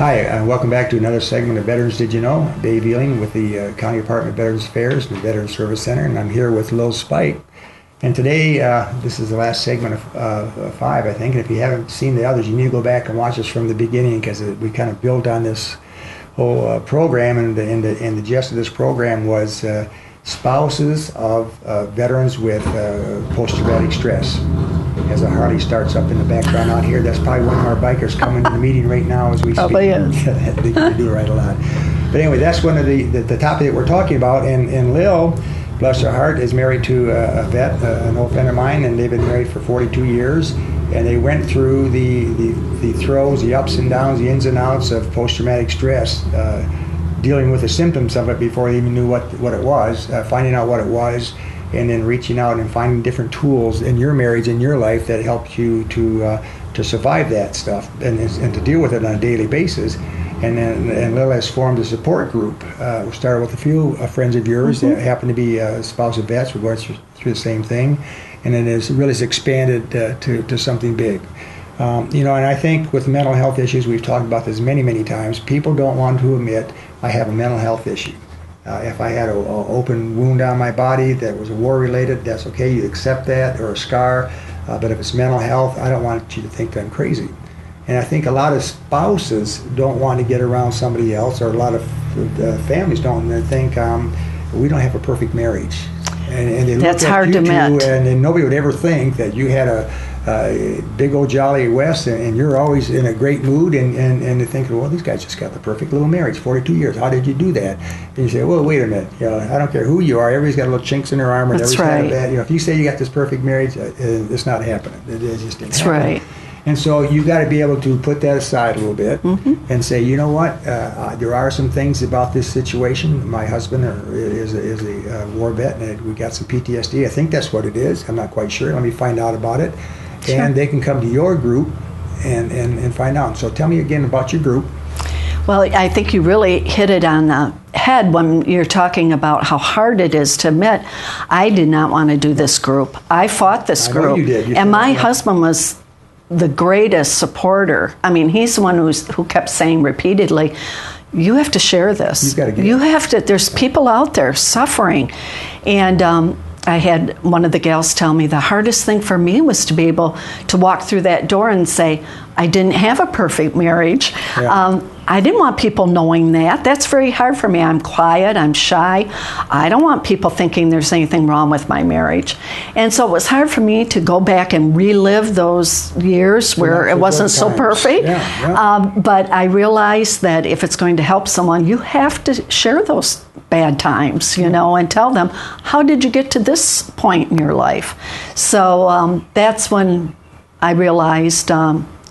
Hi, welcome back to another segment of Veterans Did You Know? Dave Eling with the County Department of Veterans Affairs and the Veterans Service Center, and I'm here with Lil Spyke. And today, this is the last segment of 5, I think, and if you haven't seen the others, you need to go back and watch us from the beginning, because we kind of built on this whole program, and the gist of this program was spouses of veterans with post-traumatic stress. As a Harley starts up in the background out here, that's probably one of our bikers coming to the meeting right now as we speak. Probably is. They do it right a lot. But anyway, that's one of the topic that we're talking about. And Lil, bless her heart, is married to a vet, an old friend of mine, and they've been married for 42 years. And they went through the throes, the ups and downs, the ins and outs of post-traumatic stress, dealing with the symptoms of it before they even knew what it was, finding out what it was, and then reaching out and finding different tools in your marriage, in your life, that helped you to survive that stuff and to deal with it on a daily basis. And Lil has formed a support group. We started with a few friends of yours that happen to be spouse of vets. We're going through the same thing, and then it's really expanded to something big. And I think with mental health issues, we've talked about this many times. People don't want to admit, I have a mental health issue. If I had an open wound on my body that was war-related, that's okay, you accept that, or a scar. But if it's mental health, I don't want you to think that I'm crazy. And I think a lot of spouses don't want to get around somebody else, or a lot of families don't. And they think, we don't have a perfect marriage. And they that's look at hard you to admit. two, and nobody would ever think that you had a big old jolly West, and you're always in a great mood, and they think, well, these guys just got the perfect little marriage, 42 years. How did you do that? And you say, well, wait a minute. I don't care who you are. Everybody's got little chinks in their armor. That's everybody's got a right. bad, if you say you got this perfect marriage, it's not happening. It just didn't That's happen. right. And so you got to be able to put that aside a little bit and say, you know what, there are some things about this situation. My husband is a war vet, and we got some PTSD. I think that's what it is. I'm not quite sure. Let me find out about it. Sure. And they can come to your group and find out. So tell me again about your group. Well, I think you really hit it on the head when you're talking about how hard it is to admit, I did not want to do this group. I fought this group. I know you did. And my husband was the greatest supporter. I mean, he's the one who kept saying repeatedly, you have to share this. You've got to get you have to. There's people out there suffering. And I had one of the gals tell me the hardest thing for me was to be able to walk through that door and say, I didn't have a perfect marriage. Yeah. I didn't want people knowing that. That's very hard for me. I'm quiet, I'm shy. I don't want people thinking there's anything wrong with my marriage. And so it was hard for me to go back and relive those years where it wasn't so perfect. Yeah. But I realized that if it's going to help someone, you have to share those bad times, and tell them, how did you get to this point in your life? So that's when I realized,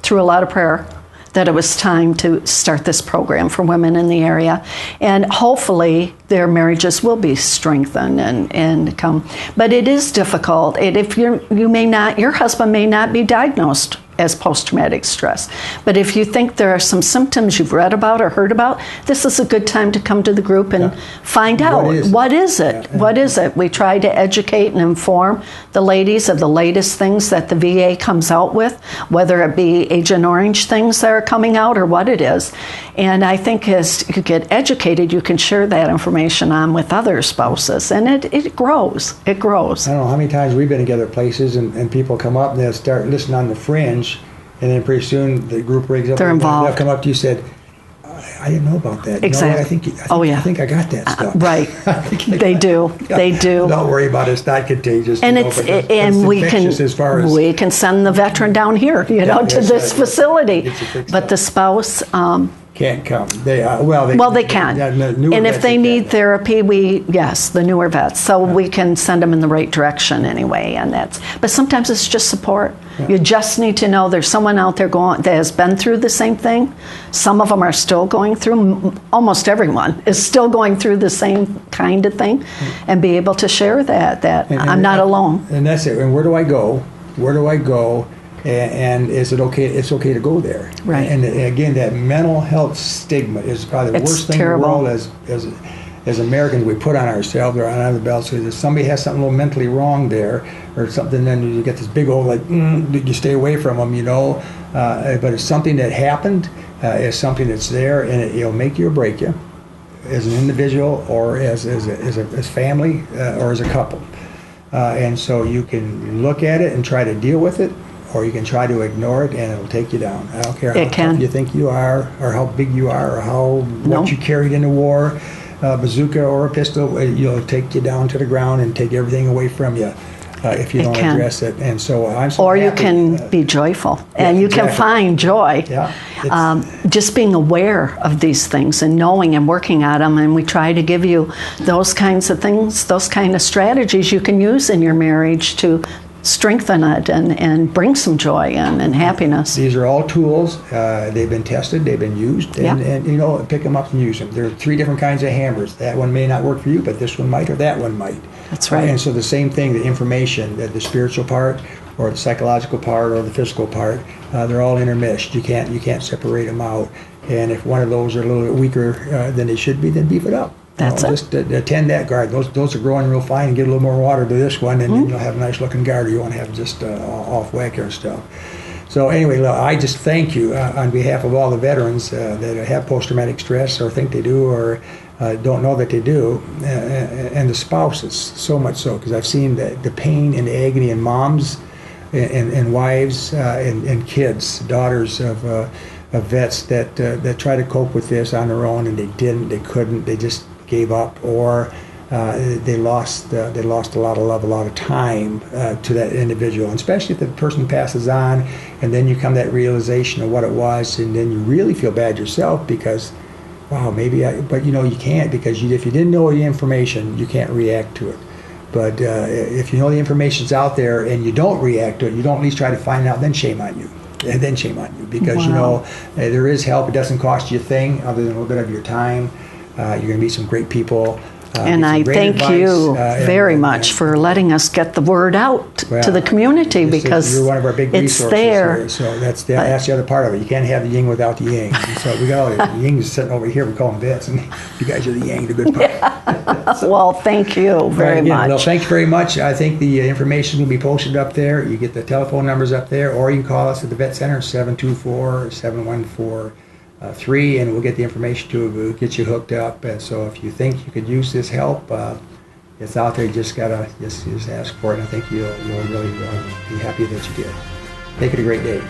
through a lot of prayer, that it was time to start this program for women in the area. And hopefully their marriages will be strengthened and come. But it is difficult. If your husband may not be diagnosed as post-traumatic stress. But if you think there are some symptoms you've read about or heard about, this is a good time to come to the group and find out, what is it? What is it? We try to educate and inform the ladies of the latest things that the VA comes out with, whether it be Agent Orange things that are coming out or what it is. And I think as you get educated, you can share that information on with other spouses, and it grows. It grows. I don't know how many times we've been together at places, and people come up and they'll start listening on the fringe, and then pretty soon the group rigs up. They're involved. They'll come up to you and said, I didn't know about that. Exactly. I think I got that stuff. Right. They do. They do. Don't worry about it. It's not contagious. And we can send the veteran down here, to this facility. But the spouse can't come. They can. And if they need therapy, the newer vets. So we can send them in the right direction anyway. But sometimes it's just support. Yeah. You just need to know there's someone out there that has been through the same thing. Some of them are still going through. Almost everyone is still going through the same kind of thing, and be able to share that I'm not alone. And that's it. And where do I go? Where do I go? And is it okay? It's okay to go there. Right. And again, that mental health stigma is probably the worst thing terrible. in the world as Americans we put on ourselves or on other belts. If somebody has something a little mentally wrong there or something, then you get this big old you stay away from them, But it's something that happened, is something that's there, and it'll make you or break you as an individual or as family or as a couple. And so you can look at it and try to deal with it, or you can try to ignore it and it'll take you down. I don't care how tough you think you are, or how big you are, or what you carried into war, bazooka or a pistol, it'll take you down to the ground and take everything away from you. If you don't address it. And so I'm so happy. You can be joyful, and you can find joy. Yeah, just being aware of these things and knowing and working at them, and we try to give you those kinds of things, those kind of strategies you can use in your marriage to strengthen it and bring some joy and happiness. These are all tools. They've been tested, they've been used, and you know, pick them up and use them. There are 3 different kinds of hammers. That one may not work for you, but this one might, or that one might. That's right. And so the same thing, the information, the spiritual part, or the psychological part, or the physical part, they're all intermeshed. You can't separate them out. And if one of those are a little bit weaker than they should be, then beef it up. That's it. Just attend that guard. Those are growing real fine, and get a little more water to this one, and then you'll have a nice looking guard. You won't have just off whacker and stuff. So anyway, look, I just thank you on behalf of all the veterans that have post-traumatic stress, or think they do, or don't know that they do, and the spouses, so much so, because I've seen the pain and the agony in moms and wives and kids, daughters of vets that try to cope with this on their own, and they couldn't, they just gave up, or they lost a lot of love, a lot of time to that individual, and especially if the person passes on, and then you come to that realization of what it was, and then you really feel bad yourself because, wow, but you know you can't, because if you didn't know the information, you can't react to it. But if you know the information's out there and you don't react to it, you don't at least try to find out, then shame on you. And then shame on you, because you know there is help. It doesn't cost you a thing other than a little bit of your time. You're going to meet some great people. And I thank you very much for letting us get the word out to the community, because you're one of our big resources. It's there. So that's the other part of it. You can't have the yin without the yang. And so we got all the yin is sitting over here. We call them vets, and you guys are the yang, the good part. Well, thank you very much. Well, thank you very much. I think the information will be posted up there. You get the telephone numbers up there, or you can call us at the Vet Center, 724-714-3, and we'll get the information to you. We'll get you hooked up. And so if you think you could use this help, it's out there. You just gotta just ask for it. And I think you'll really be happy that you did. Make it a great day.